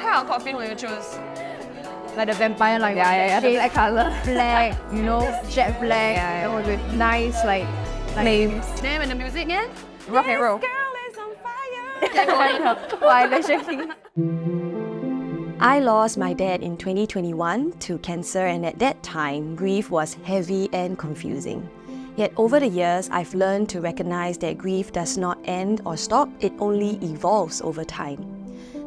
kind of coffin will you choose? Like the vampire, like the black color. black, jet black, with nice flames. Name and the music, yeah? Rock and roll. I lost my dad in 2021 to cancer, and at that time, grief was heavy and confusing. Yet over the years, I've learned to recognize that grief does not end or stop, it only evolves over time.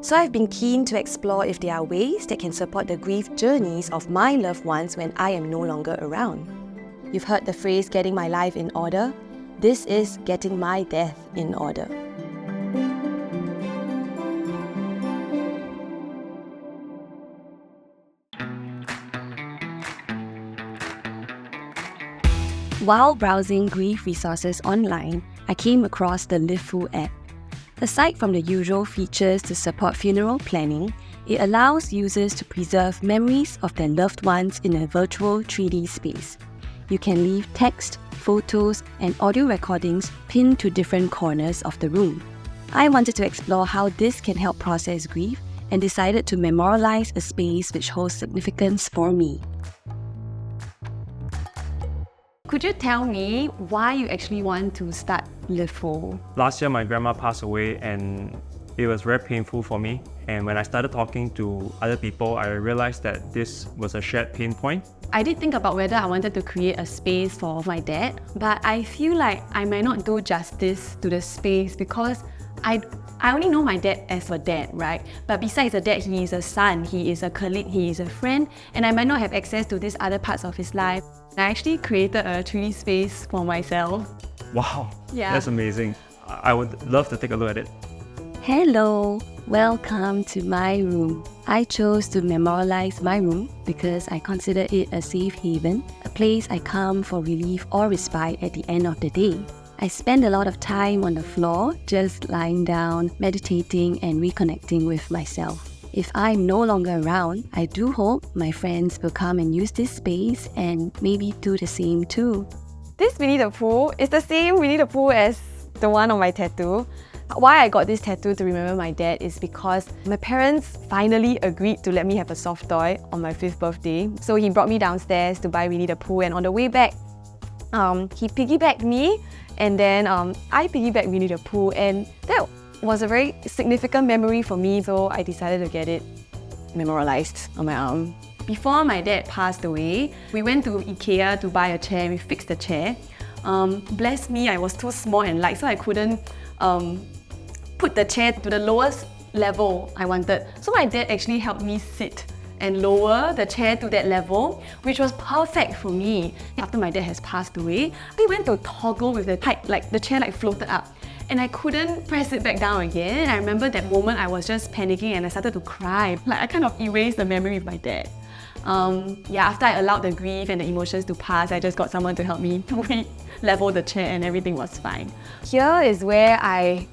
So I've been keen to explore if there are ways that can support the grief journeys of my loved ones when I am no longer around. You've heard the phrase getting my life in order. This is getting my death in order. While browsing grief resources online, I came across the LiveFu app. Aside from the usual features to support funeral planning, it allows users to preserve memories of their loved ones in a virtual 3D space. You can leave text, photos, and audio recordings pinned to different corners of the room. I wanted to explore how this can help process grief and decided to memorialize a space which holds significance for me. Could you tell me why you actually want to start LiveFu? Last year, my grandma passed away and it was very painful for me. And when I started talking to other people, I realized that this was a shared pain point. I did think about whether I wanted to create a space for my dad, but I feel like I might not do justice to the space because I only know my dad as a dad, right? But besides a dad, he is a son, he is a colleague, he is a friend, and I might not have access to these other parts of his life. I actually created a 3D space for myself. Wow, Yeah. That's amazing. I would love to take a look at it. Hello, welcome to my room. I chose to memorialize my room because I consider it a safe haven, a place I come for relief or respite at the end of the day. I spend a lot of time on the floor, just lying down, meditating and reconnecting with myself. If I'm no longer around, I do hope my friends will come and use this space and maybe do the same too. This Winnie the Pooh is the same Winnie the Pooh as the one on my tattoo. Why I got this tattoo to remember my dad is because my parents finally agreed to let me have a soft toy on my 5th birthday. So he brought me downstairs to buy Winnie the Pooh, and on the way back, he piggybacked me, and then I piggybacked Winnie the Pooh, and that was a very significant memory for me, so I decided to get it memorialized on my arm. Before my dad passed away, we went to IKEA to buy a chair and we fixed the chair. Bless me, I was too small and light, so I couldn't put the chair to the lowest level I wanted. So my dad actually helped me sit and lower the chair to that level, which was perfect for me. After my dad has passed away, we went to toggle with the height, like the chair floated up. And I couldn't press it back down again. And I remember that moment I was just panicking and I started to cry. I kind of erased the memory of my dad. After I allowed the grief and the emotions to pass, I just got someone to help me level the chair and everything was fine. Here is where I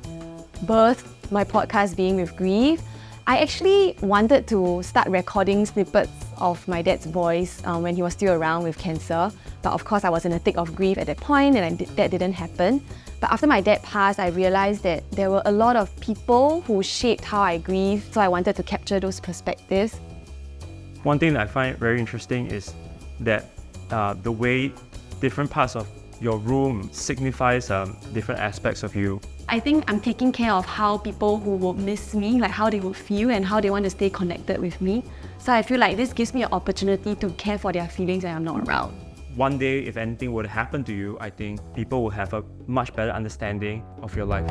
birthed my podcast, Being with Grief. I actually wanted to start recording snippets of my dad's voice when he was still around with cancer. But of course, I was in the thick of grief at that point and that didn't happen. But after my dad passed, I realized that there were a lot of people who shaped how I grieve, so I wanted to capture those perspectives. One thing that I find very interesting is that the way different parts of your room signifies different aspects of you. I think I'm taking care of how people who will miss me, like how they will feel and how they want to stay connected with me. So I feel like this gives me an opportunity to care for their feelings when I'm not around. One day, if anything would happen to you, I think people will have a much better understanding of your life.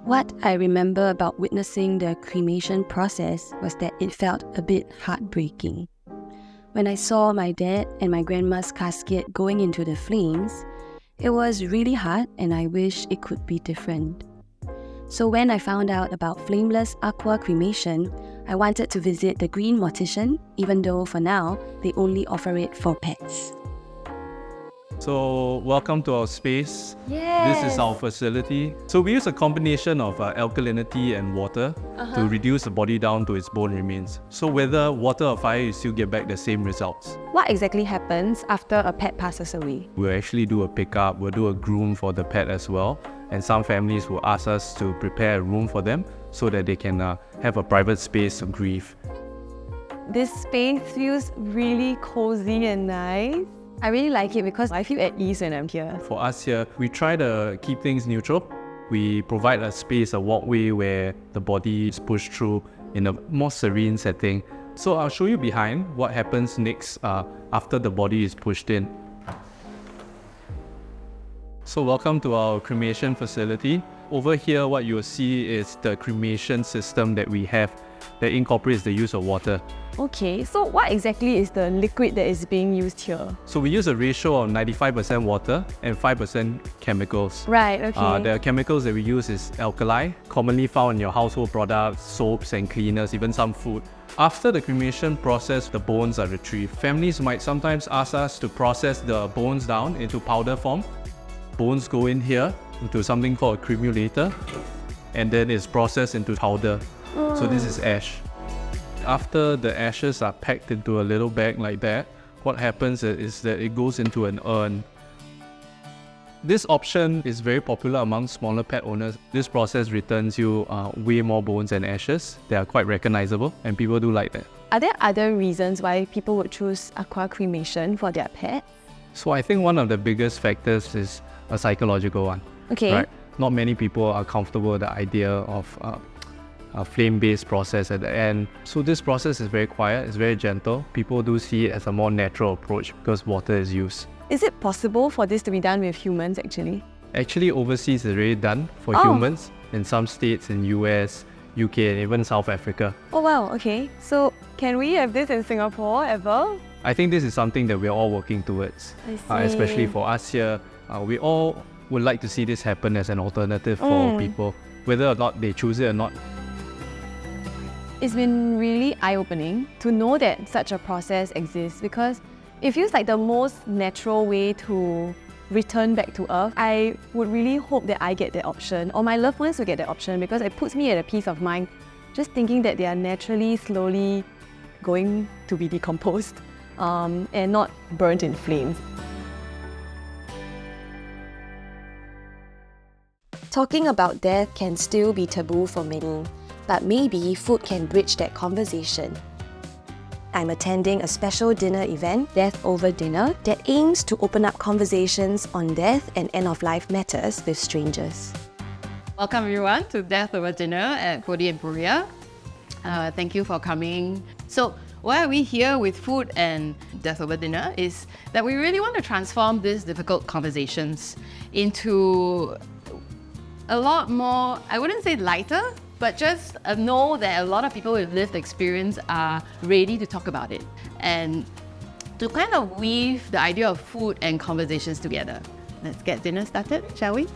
What I remember about witnessing the cremation process was that it felt a bit heartbreaking. When I saw my dad and my grandma's casket going into the flames, it was really hard and I wish it could be different. So when I found out about flameless Aqua cremation, I wanted to visit the Green Mortician, even though for now, they only offer it for pets. So welcome to our space. This is our facility. So we use a combination of alkalinity and water to reduce the body down to its bone remains. So whether water or fire, you still get back the same results. What exactly happens after a pet passes away? We'll actually do a pickup, we'll do a groom for the pet as well. And some families will ask us to prepare a room for them so that they can have a private space of grief. This space feels really cozy and nice. I really like it because I feel at ease when I'm here. For us here, we try to keep things neutral. We provide a space, a walkway where the body is pushed through in a more serene setting. So I'll show you behind what happens next after the body is pushed in. So welcome to our cremation facility. Over here, what you'll see is the cremation system that we have that incorporates the use of water. Okay, so what exactly is the liquid that is being used here? So we use a ratio of 95% water and 5% chemicals. Right, okay. The chemicals that we use is alkali, commonly found in your household products, soaps and cleaners, even some food. After the cremation process, the bones are retrieved. Families might sometimes ask us to process the bones down into powder form. Bones go in here into something called a cremulator, and then it's processed into powder. So this is ash. After the ashes are packed into a little bag like that, what happens is that it goes into an urn. This option is very popular among smaller pet owners. This process returns you way more bones and ashes. They are quite recognizable and people do like that. Are there other reasons why people would choose aqua cremation for their pet? So I think one of the biggest factors is a psychological one. Okay. Right? Not many people are comfortable with the idea of a flame-based process at the end. So this process is very quiet, it's very gentle. People do see it as a more natural approach because water is used. Is it possible for this to be done with humans actually? Actually, overseas is already done for humans in some states in US, UK and even South Africa. Oh wow, okay. So can we have this in Singapore ever? I think this is something that we're all working towards. I see. Especially for us here. We all would like to see this happen as an alternative for people, whether or not they choose it or not. It's been really eye-opening to know that such a process exists because it feels like the most natural way to return back to Earth. I would really hope that I get that option or my loved ones will get that option because it puts me at a peace of mind just thinking that they are naturally, slowly going to be decomposed and not burnt in flames. Talking about death can still be taboo for many, but maybe food can bridge that conversation. I'm attending a special dinner event, Death Over Dinner, that aims to open up conversations on death and end-of-life matters with strangers. Welcome everyone to Death Over Dinner at Kodi Emporia. Thank you for coming. So why are we here with food and Death Over Dinner is that we really want to transform these difficult conversations into a lot more, I wouldn't say lighter, but just know that a lot of people with lived experience are ready to talk about it and to kind of weave the idea of food and conversations together. Let's get dinner started, shall we?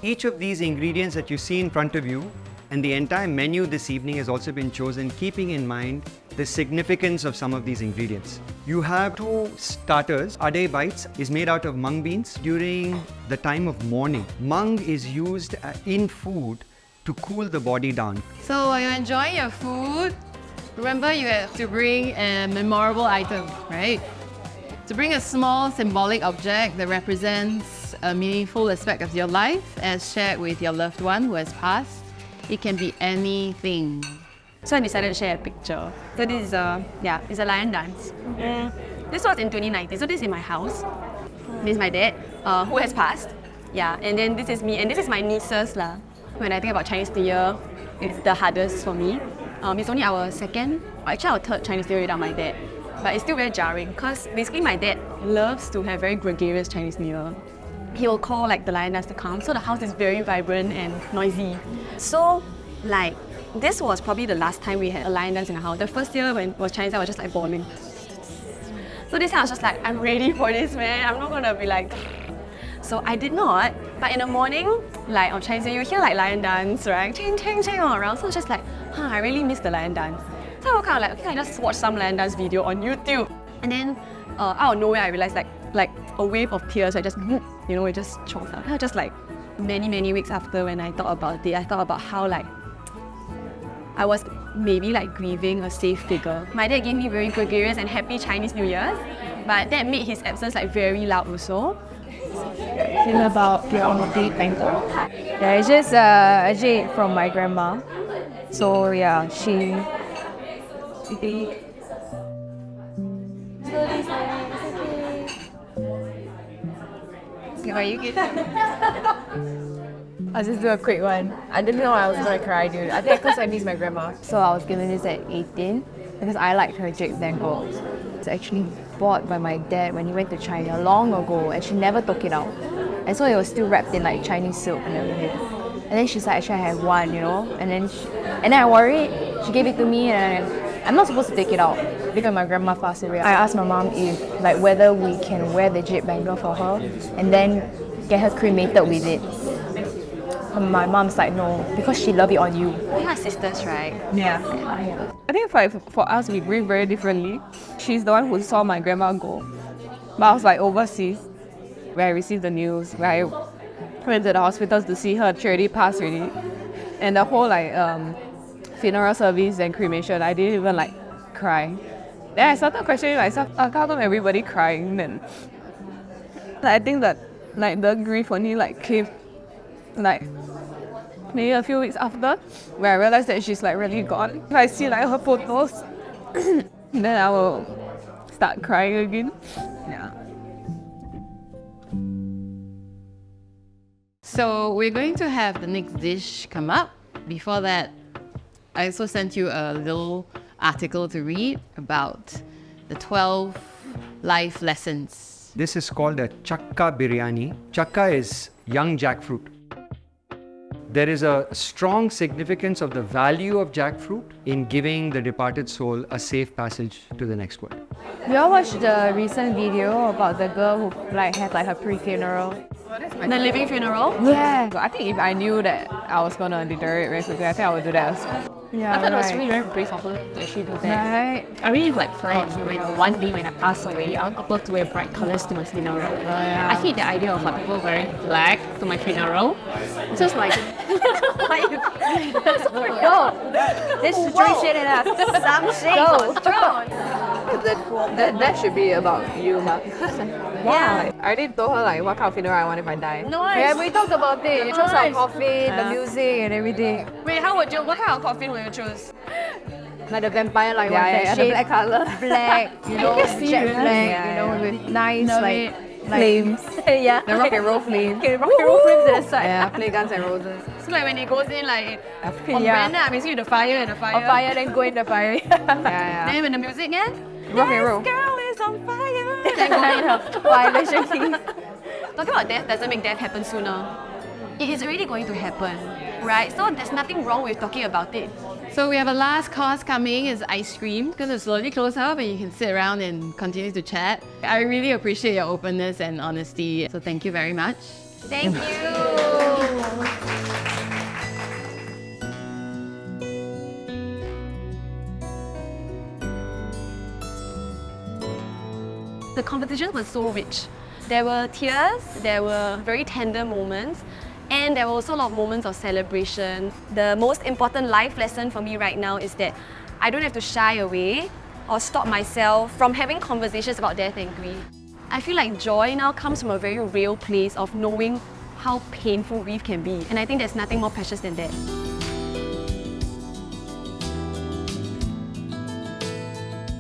Each of these ingredients that you see in front of you and the entire menu this evening has also been chosen keeping in mind the significance of some of these ingredients. You have 2 starters. Ade bites is made out of mung beans. During the time of mourning, mung is used in food to cool the body down. So while you're enjoying your food, remember you have to bring a memorable item, right? To bring a small symbolic object that represents a meaningful aspect of your life as shared with your loved one who has passed. It can be anything. So I decided to share a picture. So this is it's a lion dance. This was in 2019. So this is in my house. This is my dad, who has passed. Yeah, and then this is me, and this is my nieces lah. When I think about Chinese New Year, it's the hardest for me. It's only our third Chinese New Year without my dad. But it's still very jarring because basically my dad loves to have very gregarious Chinese New Year. He will call like the lion dance to come, so the house is very vibrant and noisy. So like this was probably the last time we had a lion dance in the house. The first year when it was Chinese, I was just like bawling. So this year I was just like, I'm ready for this, man. I'm not gonna be like. So I did not. But in the morning, like on Chinese New Year, you hear like lion dance, right? Ching ching ching all around. So it's just like, I really miss the lion dance. So I was kind of like, okay, I just watched some line dance video on YouTube. And then out of nowhere, I realized like a wave of tears, it just choked out. Just like many weeks after, when I thought about it, I thought about how like I was maybe like grieving a safe figure. My dad gave me very gregarious and happy Chinese New Year's, but that made his absence like very loud also. Feel about your deep anger. Yeah, it's just a jade from my grandma. So yeah, she. Are you good? I'll just do a quick one. I didn't know I was gonna cry, dude. I think because I miss my grandma. So I was given this at 18 because I liked her jade bangle. It's actually bought by my dad when he went to China long ago, and she never took it out. And so it was still wrapped in like Chinese silk and everything. And then she's like, actually I have one, And then I wore it. She gave it to me, and I'm not supposed to take it out because my grandma passed away. I asked my mom whether we can wear the jade bangle for her and then get her cremated with it. And my mom's like, no, because she loved it on you. We are sisters, right? Yeah. I think for us, we grieve very differently. She's the one who saw my grandma go. But I was like overseas, where I received the news, where I went to the hospitals to see her. She already passed already. And the whole funeral service and cremation, I didn't even cry. Then I started questioning myself, how come everybody crying then? I think that the grief only came maybe a few weeks after, where I realized that she's really gone. If I see her photos, then I will start crying again. Yeah. So we're going to have the next dish come up. Before that, I also sent you a little article to read about the 12 life lessons. This is called a chakka biryani. Chakka is young jackfruit. There is a strong significance of the value of jackfruit in giving the departed soul a safe passage to the next world. We all watched the recent video about the girl who had her pre-funeral. The living funeral? Yeah. So I think if I knew that I was gonna deteriorate very quickly, I think I would do that as well. Yeah, I thought it was really very brave of her to actually do that. Right. I really planned when one day when I pass away, I want people to wear bright colours to my funeral. I hate the idea of people wearing black to my funeral. It's just like Go! This situation in us. Some shade. That should be about you, huh? Yeah. I already told her what kind of funeral I want if I die. Nice. Yeah, we talked about it. You chose our coffin, the music and everything. Wait, what kind of coffin will you choose? Like the vampire one, that the shape. black colour. Black, jet black, with nice flames. Yeah. The rock and roll flames. Okay, rock and roll flames at the side. Yeah, play Guns N' Roses. So when it goes in on Yeah. brand, basically the fire and the fire. On fire, then go in the fire. Yeah. Then when the music ends, Rock and roll. this girl is on fire. Then go in her Violation King. Talking about death doesn't make death happen sooner. It is already going to happen, right? So there's nothing wrong with talking about it. So we have a last course coming, is ice cream. Going to slowly close up and you can sit around and continue to chat. I really appreciate your openness and honesty. So thank you very much. Thank you. The competition was so rich. There were tears, there were very tender moments, and there were also a lot of moments of celebration. The most important life lesson for me right now is that I don't have to shy away or stop myself from having conversations about death and grief. I feel like joy now comes from a very real place of knowing how painful grief can be, and I think there's nothing more precious than that.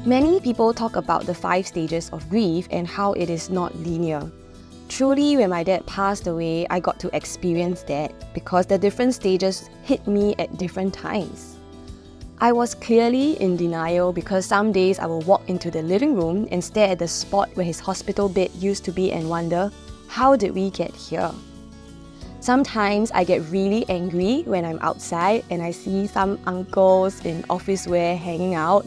Many people talk about the 5 stages of grief and how it is not linear. Truly, when my dad passed away, I got to experience that because the different stages hit me at different times. I was clearly in denial because some days I will walk into the living room and stare at the spot where his hospital bed used to be and wonder, how did we get here? Sometimes I get really angry when I'm outside and I see some uncles in office wear hanging out.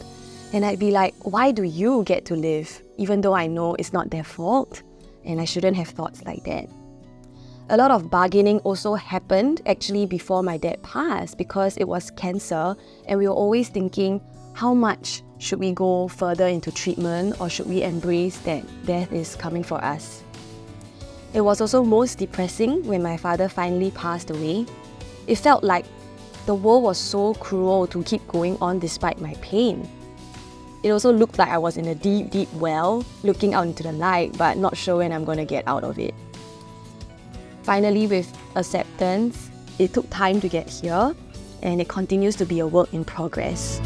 And I'd be like, why do you get to live? Even though I know it's not their fault. And I shouldn't have thoughts like that. A lot of bargaining also happened actually before my dad passed because it was cancer and we were always thinking, How much should we go further into treatment, or should we embrace that death is coming for us? It was also most depressing when my father finally passed away. It felt like the world was so cruel to keep going on despite my pain. It also looked like I was in a deep, deep well, looking out into the light, but not sure when I'm going to get out of it. Finally, with acceptance, it took time to get here, and it continues to be a work in progress.